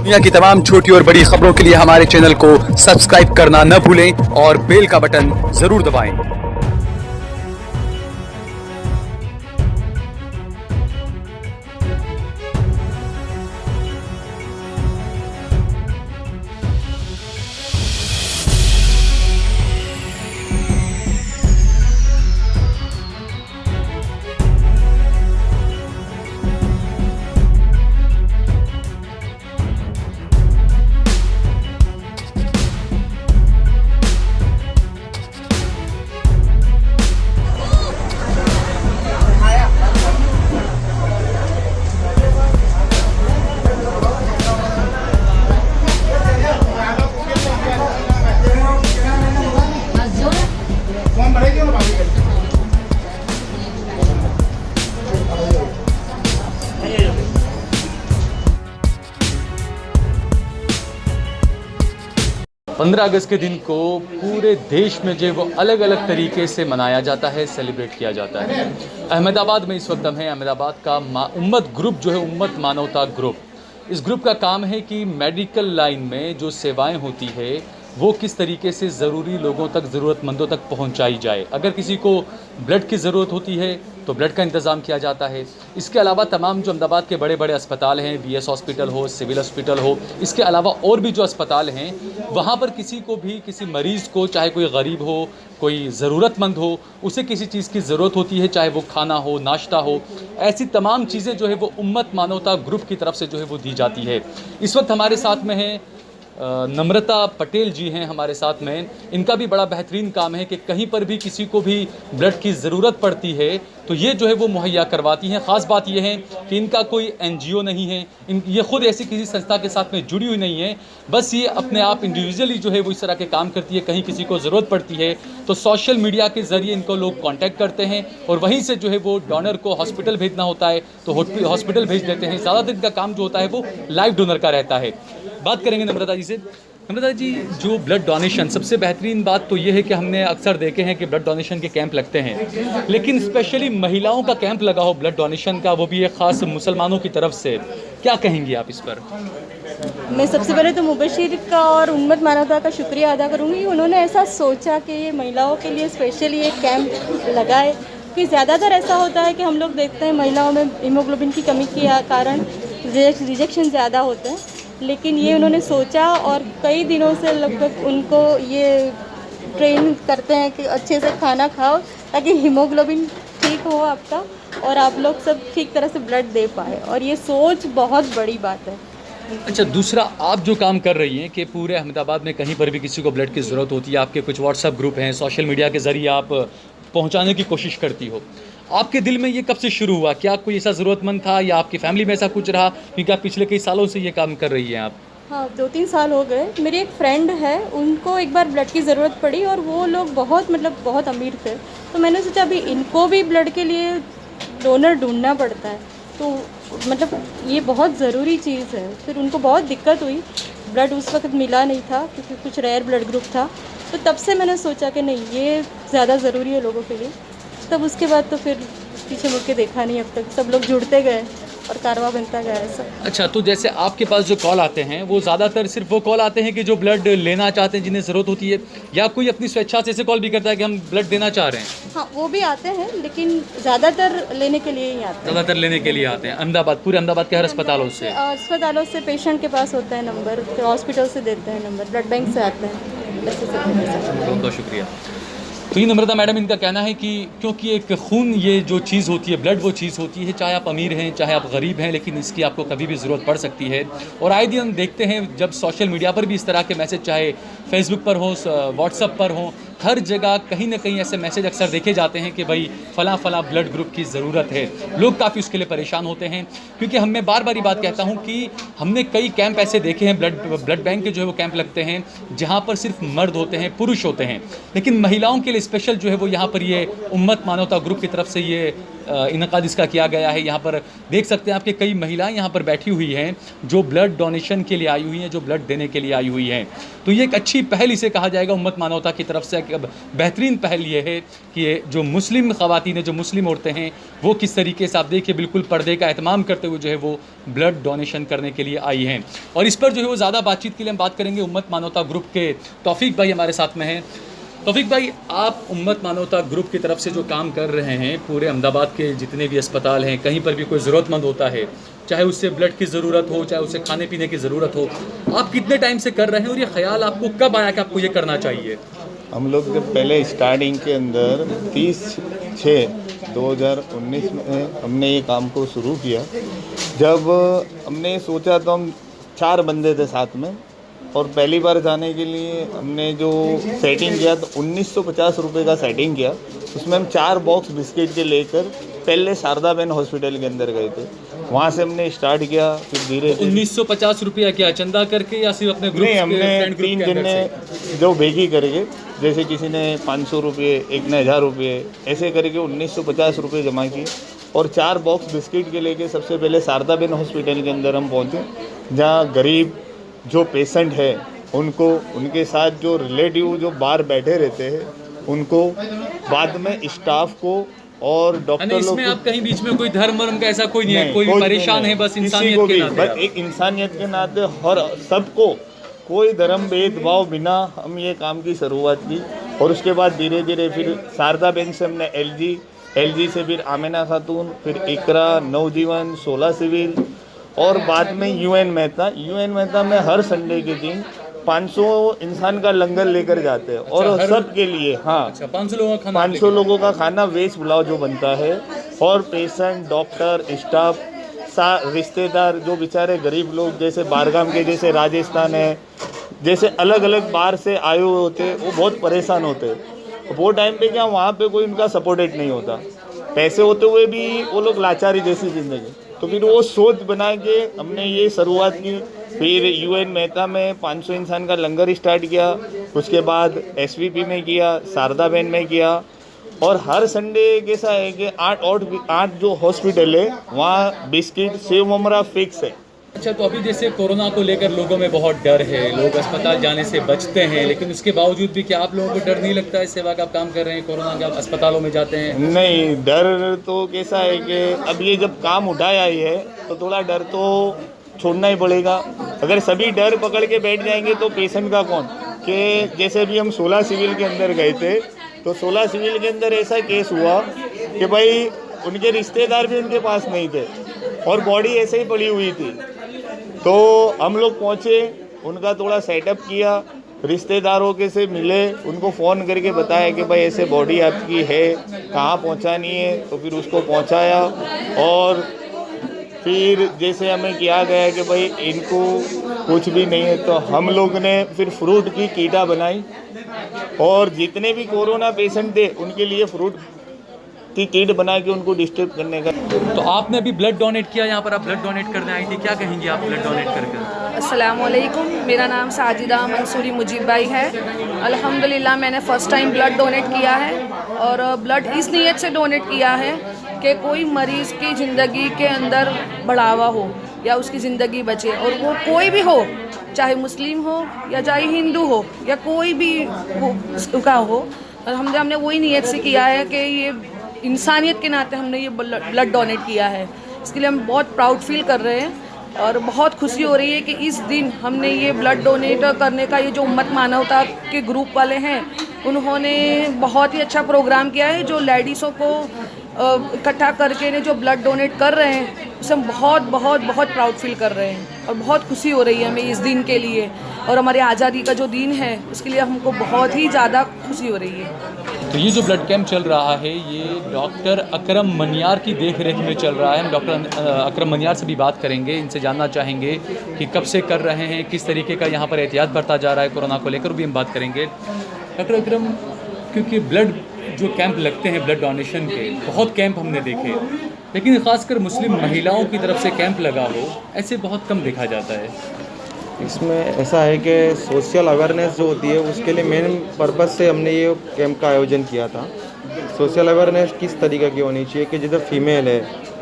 दुनिया की तमाम छोटी और बड़ी खबरों के लिए हमारे चैनल को सब्सक्राइब करना न भूलें और बेल का बटन जरूर दबाएं। फॉर्म भरेगी ना बाकी 15 अगस्त के दिन को पूरे देश में जो वो अलग अलग तरीके से मनाया जाता है, सेलिब्रेट किया जाता है। अहमदाबाद में इस वक्त हम हैं। अहमदाबाद का उम्मत ग्रुप जो है, उम्मत मानवता ग्रुप, इस ग्रुप का काम है कि मेडिकल लाइन में जो सेवाएं होती है वो किस तरीके से ज़रूरी लोगों तक, ज़रूरतमंदों तक पहुंचाई जाए। अगर किसी को ब्लड की ज़रूरत होती है तो ब्लड का इंतज़ाम किया जाता है। इसके अलावा तमाम जो अहमदाबाद के बड़े बड़े अस्पताल हैं, बीएस हॉस्पिटल हो, सिविल हॉस्पिटल हो, इसके अलावा और भी जो अस्पताल हैं, वहाँ पर किसी को भी, किसी मरीज़ को, चाहे कोई गरीब हो, कोई ज़रूरतमंद हो, उसे किसी चीज़ की ज़रूरत होती है, चाहे वो खाना हो, नाश्ता हो, ऐसी तमाम चीज़ें जो है वो उम्मत मानवता ग्रुप की तरफ से जो है वो दी जाती है। इस वक्त हमारे साथ में हैं नम्रता पटेल जी हैं हमारे साथ में। इनका भी बड़ा बेहतरीन काम है कि कहीं पर भी किसी को भी ब्लड की ज़रूरत पड़ती है तो ये जो है वो मुहैया करवाती हैं। ख़ास बात ये है कि इनका कोई एनजीओ नहीं है, ये ख़ुद ऐसी किसी संस्था के साथ में जुड़ी हुई नहीं है, बस ये अपने आप इंडिविजुअली जो है वो इस तरह के काम करती है। कहीं किसी को ज़रूरत पड़ती है तो सोशल मीडिया के ज़रिए इनको लोग कांटेक्ट करते हैं और वहीं से जो है वो डोनर को हॉस्पिटल भेजना होता है तो हॉस्पिटल भेज देते हैं। ज़्यादातर इनका काम जो होता है वो लाइव डोनर का रहता है। बात करेंगे नम्रता जी से। नम्रता जी, जो ब्लड डोनेशन, सबसे बेहतरीन बात तो ये है कि हमने अक्सर देखे हैं कि ब्लड डोनेशन के कैंप लगते हैं, लेकिन स्पेशली महिलाओं का कैंप लगा हो ब्लड डोनेशन का, वो भी एक ख़ास मुसलमानों की तरफ से, क्या कहेंगी आप इस पर? मैं सबसे पहले तो मुबशिर का और उम्मत मानवता का शुक्रिया अदा करूँगी। उन्होंने ऐसा सोचा कि ये महिलाओं के लिए स्पेशली एक कैंप लगाए, कि ज़्यादातर ऐसा होता है कि हम लोग देखते हैं महिलाओं में हीमोग्लोबिन की कमी के कारण रिजेक्शन ज़्यादा होते हैं, लेकिन ये उन्होंने सोचा और कई दिनों से लगभग उनको ये ट्रेन करते हैं कि अच्छे से खाना खाओ ताकि हीमोग्लोबिन ठीक हो आपका और आप लोग सब ठीक तरह से ब्लड दे पाए, और ये सोच बहुत बड़ी बात है। अच्छा, दूसरा आप जो काम कर रही हैं कि पूरे अहमदाबाद में कहीं पर भी किसी को ब्लड की ज़रूरत होती है, आपके कुछ व्हाट्सएप ग्रुप हैं, सोशल मीडिया के ज़रिए आप पहुंचाने की कोशिश करती हो, आपके दिल में ये कब से शुरू हुआ? क्या कोई ऐसा ज़रूरतमंद था या आपकी फैमिली में ऐसा कुछ रहा, क्योंकि आप पिछले कई सालों से ये काम कर रही हैं आप? हाँ, 2-3 साल हो गए। मेरी एक फ्रेंड है, उनको एक बार ब्लड की ज़रूरत पड़ी और वो लोग बहुत अमीर थे, तो मैंने सोचा अभी इनको भी ब्लड के लिए डोनर ढूंढना पड़ता है, तो ये बहुत ज़रूरी चीज़ है। फिर उनको बहुत दिक्कत हुई, ब्लड उस वक्त मिला नहीं था क्योंकि कुछ रेयर ब्लड ग्रुप था, तो तब से मैंने सोचा कि नहीं, ये ज़्यादा ज़रूरी है लोगों के लिए। तब उसके बाद तो फिर पीछे मुड़ के देखा नहीं, अब तक सब लोग जुड़ते गए और कारवा बनता गया ऐसा। अच्छा, तो जैसे आपके पास जो कॉल आते हैं वो ज़्यादातर सिर्फ वो कॉल आते हैं कि जो ब्लड लेना चाहते हैं, जिन्हें ज़रूरत होती है, या कोई अपनी स्वेच्छा से ऐसे कॉल भी करता है कि हम ब्लड देना चाह रहे हैं? हाँ, वो भी आते हैं, लेकिन ज़्यादातर लेने के लिए ही आते हैं। ज़्यादातर लेने के लिए आते हैं। अहमदाबाद, पूरे अहमदाबाद के हर अस्पतालों से? अस्पतालों से पेशेंट के पास होता है नंबर, फिर हॉस्पिटल से देते हैं नंबर, ब्लड बैंक से आते हैं। बहुत बहुत शुक्रिया। तो ये नम्रता मैडम, इनका कहना है कि क्योंकि एक खून, ये जो चीज़ होती है, ब्लड वो चीज़ होती है, चाहे आप अमीर हैं, चाहे आप गरीब हैं, लेकिन इसकी आपको कभी भी ज़रूरत पड़ सकती है। और आए दिन हम देखते हैं जब सोशल मीडिया पर भी इस तरह के मैसेज, चाहे फेसबुक पर हो, व्हाट्सएप पर हो, हर जगह कहीं ना कहीं ऐसे मैसेज अक्सर देखे जाते हैं कि भाई फ़लाँ ब्लड ग्रुप की ज़रूरत है। लोग काफ़ी उसके लिए परेशान होते हैं, क्योंकि मैं बार बार ये बात कहता हूँ कि हमने कई कैंप ऐसे देखे हैं, ब्लड बैंक के जो है वो कैंप लगते हैं जहाँ पर सिर्फ मर्द होते हैं, पुरुष होते हैं, लेकिन महिलाओं के लिए स्पेशल जो है वो यहाँ पर ये उम्मत मानवता ग्रुप की तरफ से ये इनकाद इसका किया गया है। यहाँ पर देख सकते हैं आपके कई महिलाएं यहाँ पर बैठी हुई हैं जो ब्लड डोनेशन के लिए आई हुई हैं, जो ब्लड देने के लिए आई हुई हैं। तो ये एक अच्छी पहल इसे कहा जाएगा उम्मत मानवता की तरफ से। बेहतरीन पहल ये है कि ये जो मुस्लिम ख़वातीन, जो मुस्लिम औरतें हैं, वो किस तरीके से आप देखिए बिल्कुल पर्दे का एहतमाम करते हुए जो है वो ब्लड डोनेशन करने के लिए आई हैं। और इस पर जो है वो ज़्यादा बातचीत के लिए हम बात करेंगे उम्मत मानवता ग्रुप के तौफीक भाई हमारे साथ में हैं। तौफीक भाई, आप उम्मत मानवता ग्रुप की तरफ से जो काम कर रहे हैं, पूरे अहमदाबाद के जितने भी अस्पताल हैं, कहीं पर भी कोई ज़रूरतमंद होता है, चाहे उससे ब्लड की ज़रूरत हो, चाहे उसे खाने पीने की ज़रूरत हो, आप कितने टाइम से कर रहे हैं और ये ख्याल आपको कब आया कि आपको ये करना चाहिए? हम लोग जब पहले स्टार्टिंग के अंदर 30/6/2019 में हमने ये काम को शुरू किया। जब हमने सोचा तो हम 4 बंदे थे साथ में, और पहली बार जाने के लिए हमने जो सेटिंग किया तो 1950 रुपये का सेटिंग किया। उसमें हम 4 बॉक्स बिस्किट के लेकर पहले शारदा बहन हॉस्पिटल के अंदर गए थे, वहाँ से हमने स्टार्ट किया। फिर धीरे 1950 रुपया क्या चंदा करके या सिर्फ अपने ग्रुप? नहीं, हमने 3 जने जो भेगी करके, जैसे किसी ने 500 रुपये, एक ने 1000 रुपये, ऐसे करके 1950 रुपये जमा किए और 4 बॉक्स बिस्किट के लेके सबसे पहले शारदा बहन हॉस्पिटल के अंदर हम पहुँचे, जहाँ गरीब जो पेशेंट है उनको, उनके साथ जो रिलेटिव जो बाहर बैठे रहते हैं उनको, बाद में स्टाफ को और डॉक्टर लोग। इसमें आप कहीं बीच में कोई धर्म वर्म का ऐसा कोई नहीं है, कोई भी परेशान है, बस इंसानियत के नाते, बस एक इंसानियत के नाते हर सबको, कोई धर्म भेदभाव बिना हम ये काम की शुरुआत की। और उसके बाद धीरे धीरे फिर शारदा बहन से हमने एलजी से फिर आमिना खातून, फिर इकरा, नवजीवन, 16 सिविल, और बाद में यूएन मेहता में हर संडे के दिन 500 इंसान का लंगर लेकर जाते हैं। और सब के लिए 500 लोगों का खाना वेज पुलाव जो बनता है, और पेशेंट, डॉक्टर, स्टाफ, रिश्तेदार जो बेचारे गरीब लोग जैसे बारगाम के, जैसे राजस्थान है, जैसे अलग अलग बाहर से आए हुए होते हैं, वो बहुत परेशान होते हैं। वो टाइम पे क्या वहाँ पे कोई उनका सपोर्टेड नहीं होता, पैसे होते हुए भी वो लोग लाचारी जैसी ज़िंदगी। तो फिर वो सोच बना के हमने ये शुरुआत की। फिर यूएन मेहता में 500 इंसान का लंगर स्टार्ट किया, उसके बाद एसवीपी में किया, शारदा बहन में किया, और हर संडे कैसा है कि 8 जो हॉस्पिटल है वहाँ बिस्किट, सेव ममरा फिक्स है। अच्छा, तो अभी जैसे कोरोना को लेकर लोगों में बहुत डर है, लोग अस्पताल जाने से बचते हैं, लेकिन उसके बावजूद भी क्या आप लोगों को डर नहीं लगता है? सेवा का आप काम कर रहे हैं, कोरोना के आप अस्पतालों में जाते हैं। नहीं, डर तो कैसा है कि अब ये जब काम उठाया ही है तो थोड़ा डर तो छोड़ना ही पड़ेगा। अगर सभी डर पकड़ के बैठ जाएंगे तो पेशेंट का कौन? कि जैसे अभी हम 16 सिविल के अंदर गए थे, तो 16 सिविल के अंदर ऐसा केस हुआ कि भाई उनके रिश्तेदार भी उनके पास नहीं थे और बॉडी ऐसे ही पड़ी हुई थी। तो हम लोग पहुँचे, उनका थोड़ा सेटअप किया, रिश्तेदारों के से मिले, उनको फ़ोन करके बताया कि भाई ऐसे बॉडी आपकी है, कहाँ पहुँचानी है, तो फिर उसको पहुँचाया। और फिर जैसे हमें किया गया कि भाई इनको कुछ भी नहीं है, तो हम लोग ने फिर फ्रूट की कीटा बनाई और जितने भी कोरोना पेशेंट थे उनके लिए फ्रूट की किट बना के उनको डिस्ट्रीब्यूट करने का। तो आपने अभी ब्लड डोनेट किया, यहाँ पर आप ब्लड डोनेट करने आई थी, क्या कहेंगी आप ब्लड डोनेट करके? अस्सलाम वालेकुम, मेरा नाम साजिदा मंसूरी मुजीब भाई है। अल्हम्दुलिल्लाह मैंने फ़र्स्ट टाइम ब्लड डोनेट किया है, और ब्लड इस नीयत से डोनेट किया है कि कोई मरीज़ की ज़िंदगी के अंदर बढ़ावा हो या उसकी ज़िंदगी बचे, और वो कोई भी हो, चाहे मुस्लिम हो या चाहे हिंदू हो या कोई भी का हो। और हमने वही नीयत से किया है कि ये इंसानियत के नाते हमने ये ब्लड डोनेट किया है। इसके लिए हम बहुत प्राउड फील कर रहे हैं और बहुत खुशी हो रही है कि इस दिन हमने ये ब्लड डोनेट करने का, ये जो उम्मत मानवता के ग्रुप वाले हैं उन्होंने बहुत ही अच्छा प्रोग्राम किया है। जो लेडीज़ों को इकट्ठा करके ने जो ब्लड डोनेट कर रहे हैं, उससे हम बहुत बहुत बहुत प्राउड फील कर रहे हैं और बहुत खुशी हो रही है हमें इस दिन के लिए, और हमारी आज़ादी का जो दिन है उसके लिए हमको बहुत ही ज़्यादा खुशी हो रही है। तो ये जो ब्लड कैंप चल रहा है ये डॉक्टर अकरम मनियार की देख रेख में चल रहा है। हम डॉक्टर अकरम मनियार से भी बात करेंगे, इनसे जानना चाहेंगे कि कब से कर रहे हैं, किस तरीके का यहाँ पर एहतियात बरता जा रहा है कोरोना को लेकर भी हम बात करेंगे। डॉक्टर अकरम, क्योंकि ब्लड जो कैंप लगते हैं ब्लड डोनेशन के, बहुत कैंप हमने देखे, लेकिन ख़ासकर मुस्लिम महिलाओं की तरफ से कैंप लगा हो ऐसे बहुत कम देखा जाता है। इसमें ऐसा है कि सोशल अवेयरनेस जो होती है उसके लिए मेन पर्पज़ से हमने ये कैंप का आयोजन किया था। सोशल अवेयरनेस किस तरीके की होनी चाहिए कि जिधर फीमेल है,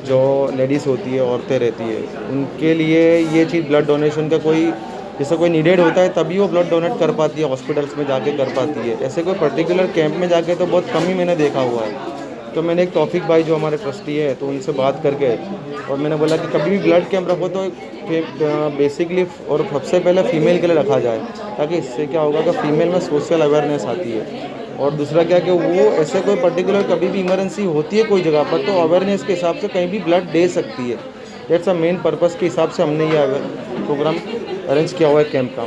जो लेडीज़ होती है, औरतें रहती है, उनके लिए ये चीज़ ब्लड डोनेशन का कोई जैसे कोई नीडेड होता है तभी वो ब्लड डोनेट कर पाती है, हॉस्पिटल्स में जाके कर पाती है। ऐसे कोई पर्टिकुलर कैंप में जाके तो बहुत कम ही मैंने देखा हुआ है। तो मैंने एक तौफीक भाई जो हमारे ट्रस्टी है तो उनसे बात करके और मैंने बोला कि कभी भी ब्लड कैंप रखो तो बेसिकली और सबसे पहले फ़ीमेल के लिए रखा जाए, ताकि इससे क्या होगा कि फ़ीमेल में सोशल अवेयरनेस आती है। और दूसरा क्या कि वो ऐसे कोई पर्टिकुलर कभी भी इमरजेंसी होती है कोई जगह पर तो अवेयरनेस के हिसाब से कहीं भी ब्लड दे सकती है। दैट्स अ मेन पर्पज़ के हिसाब से हमने ये प्रोग्राम अरेंज किया हुआ है कैंप का।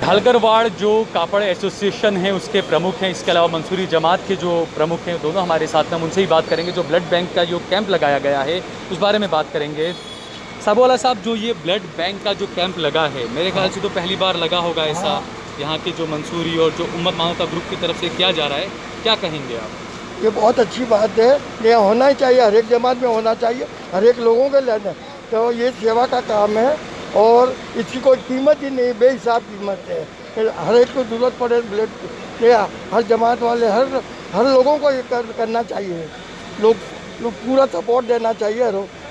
ढालगरवाड़ जो कापड़ एसोसिएशन है उसके प्रमुख हैं, इसके अलावा मंसूरी जमात के जो प्रमुख हैं, दोनों हमारे साथ में, हम उनसे ही बात करेंगे। जो ब्लड बैंक का जो कैंप लगाया गया है उस बारे में बात करेंगे। साबोवाला साहब, जो ये ब्लड बैंक का जो कैंप लगा है, मेरे ख्याल से तो पहली बार लगा होगा ऐसा, यहाँ के जो मंसूरी और जो उम्मत मानवता ग्रुप की तरफ से किया जा रहा है, क्या कहेंगे आप? ये बहुत अच्छी बात है, ये होना ही चाहिए, हर एक जमात में होना चाहिए, हर एक लोगों के लेना। तो ये सेवा का काम है और इसकी कोई कीमत ही नहीं, बेहिसाब कीमत है। हर एक को ज़रूरत पड़े ब्लड, ये हर जमात वाले हर लोगों को ये करना चाहिए। लोग पूरा सपोर्ट देना चाहिए।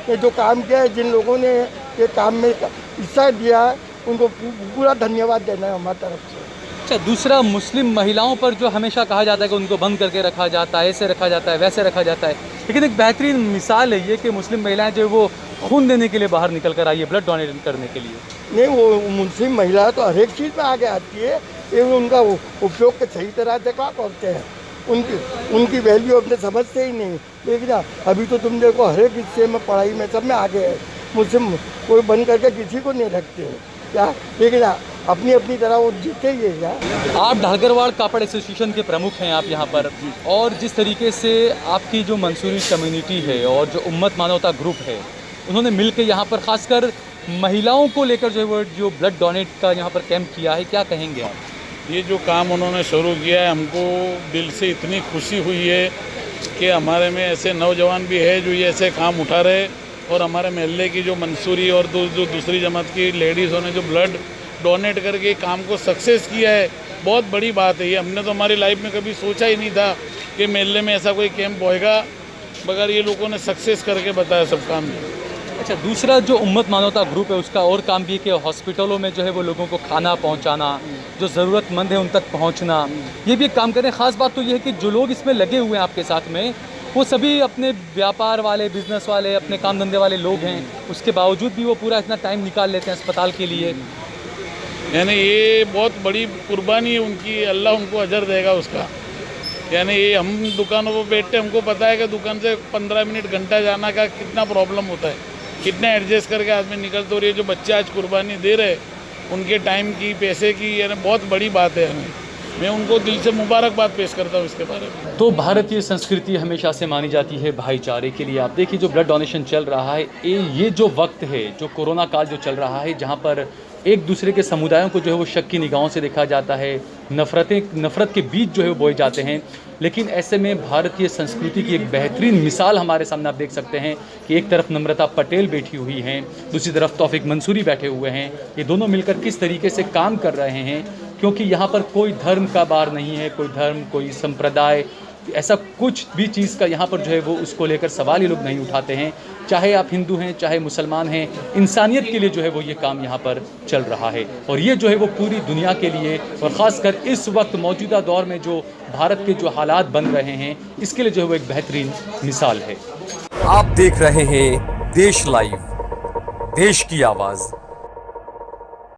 ये जो काम किया है, जिन लोगों ने ये काम में हिस्सा दिया है, उनको पूरा धन्यवाद देना है हमारी तरफ से। अच्छा, दूसरा, मुस्लिम महिलाओं पर जो हमेशा कहा जाता है कि उनको बंद करके रखा जाता है, ऐसे रखा जाता है, वैसे रखा जाता है, लेकिन एक बेहतरीन मिसाल है ये कि मुस्लिम महिलाएं जो वो खून देने के लिए बाहर निकल कर आई है, ब्लड डोनेट करने के लिए। नहीं, वो मुस्लिम महिला तो हर एक चीज़ में आगे आती है, ये उनका उपयोग के सही तरह से क्या करते हैं, उनकी वैल्यू अपने समझते ही नहीं। लेकिन अभी तो तुम देखो हर एक हिस्से में, पढ़ाई में, सब में आगे है। मुस्लिम कोई बंद करके किसी को नहीं रखते हैं क्या, लेकिन अपनी अपनी तरह वो जीते ही है। आप ढालगरवाड़ कापड़ एसोसिएशन के प्रमुख हैं आप यहाँ पर, और जिस तरीके से आपकी जो मंसूरी कम्युनिटी है और जो उम्मत मानवता ग्रुप है, उन्होंने मिलकर यहाँ पर खासकर महिलाओं को लेकर जो है वो जो ब्लड डोनेट का यहाँ पर कैंप किया है, क्या कहेंगे आप? ये जो काम उन्होंने शुरू किया है, हमको दिल से इतनी खुशी हुई है कि हमारे में ऐसे नौजवान भी है जो ये ऐसे काम उठा रहे, और हमारे महल्ले की जो मंसूरी और जो दूसरी जमात की लेडीज़ों ने जो ब्लड डोनेट करके काम को सक्सेस किया है, बहुत बड़ी बात है ये। हमने तो हमारी लाइफ में कभी सोचा ही नहीं था कि महल्ले में ऐसा कोई कैंप होएगा, मगर ये लोगों ने सक्सेस करके बताया सब काम। अच्छा, दूसरा जो उम्मत मानवता ग्रुप है उसका और काम भी कि हॉस्पिटलों में जो है वो लोगों को खाना पहुंचाना, जो ज़रूरतमंद है उन तक पहुंचना, ये भी एक काम करें। ख़ास बात तो ये है कि जो लोग इसमें लगे हुए हैं आपके साथ में, वो सभी अपने व्यापार वाले, बिजनेस वाले, अपने काम धंधे वाले लोग हैं, उसके बावजूद भी वो पूरा इतना टाइम निकाल लेते हैं अस्पताल के लिए। यानी ये बहुत बड़ी कुर्बानी है उनकी, अल्लाह उनको अजर देगा उसका। यानी ये हम दुकानों पर बैठते, हमको पता है कि दुकान से 15 मिनट घंटा जाना का कितना प्रॉब्लम होता है, कितना एडजस्ट करके आदमी निकलते। और ये जो बच्चे आज कुर्बानी दे रहे उनके टाइम की, पैसे की, यानी बहुत बड़ी बात है। हमें, मैं उनको दिल से मुबारकबाद पेश करता हूँ इसके बारे में। तो भारतीय संस्कृति हमेशा से मानी जाती है भाईचारे के लिए। आप देखिए जो ब्लड डोनेशन चल रहा है, ये जो वक्त है, जो कोरोना काल जो चल रहा है, जहाँ पर एक दूसरे के समुदायों को जो है वो शक की निगाहों से देखा जाता है, नफ़रत के बीज जो है वो बोए जाते हैं, लेकिन ऐसे में भारतीय संस्कृति की एक बेहतरीन मिसाल हमारे सामने आप देख सकते हैं कि एक तरफ नम्रता पटेल बैठी हुई हैं, दूसरी तरफ तौफीक मंसूरी बैठे हुए हैं। ये दोनों मिलकर किस तरीके से काम कर रहे हैं, क्योंकि यहाँ पर कोई धर्म का बार नहीं है, कोई धर्म, कोई संप्रदाय, ऐसा कुछ भी चीज़ का यहाँ पर जो है वो उसको लेकर सवाल ये लोग नहीं उठाते हैं। चाहे आप हिंदू हैं, चाहे मुसलमान हैं, इंसानियत के लिए जो है वो ये काम यहाँ पर चल रहा है, और ये जो है वो पूरी दुनिया के लिए, और ख़ासकर इस वक्त मौजूदा दौर में जो भारत के जो हालात बन रहे हैं, इसके लिए जो है वो एक बेहतरीन मिसाल है। आप देख रहे हैं देश लाइव, देश की आवाज़।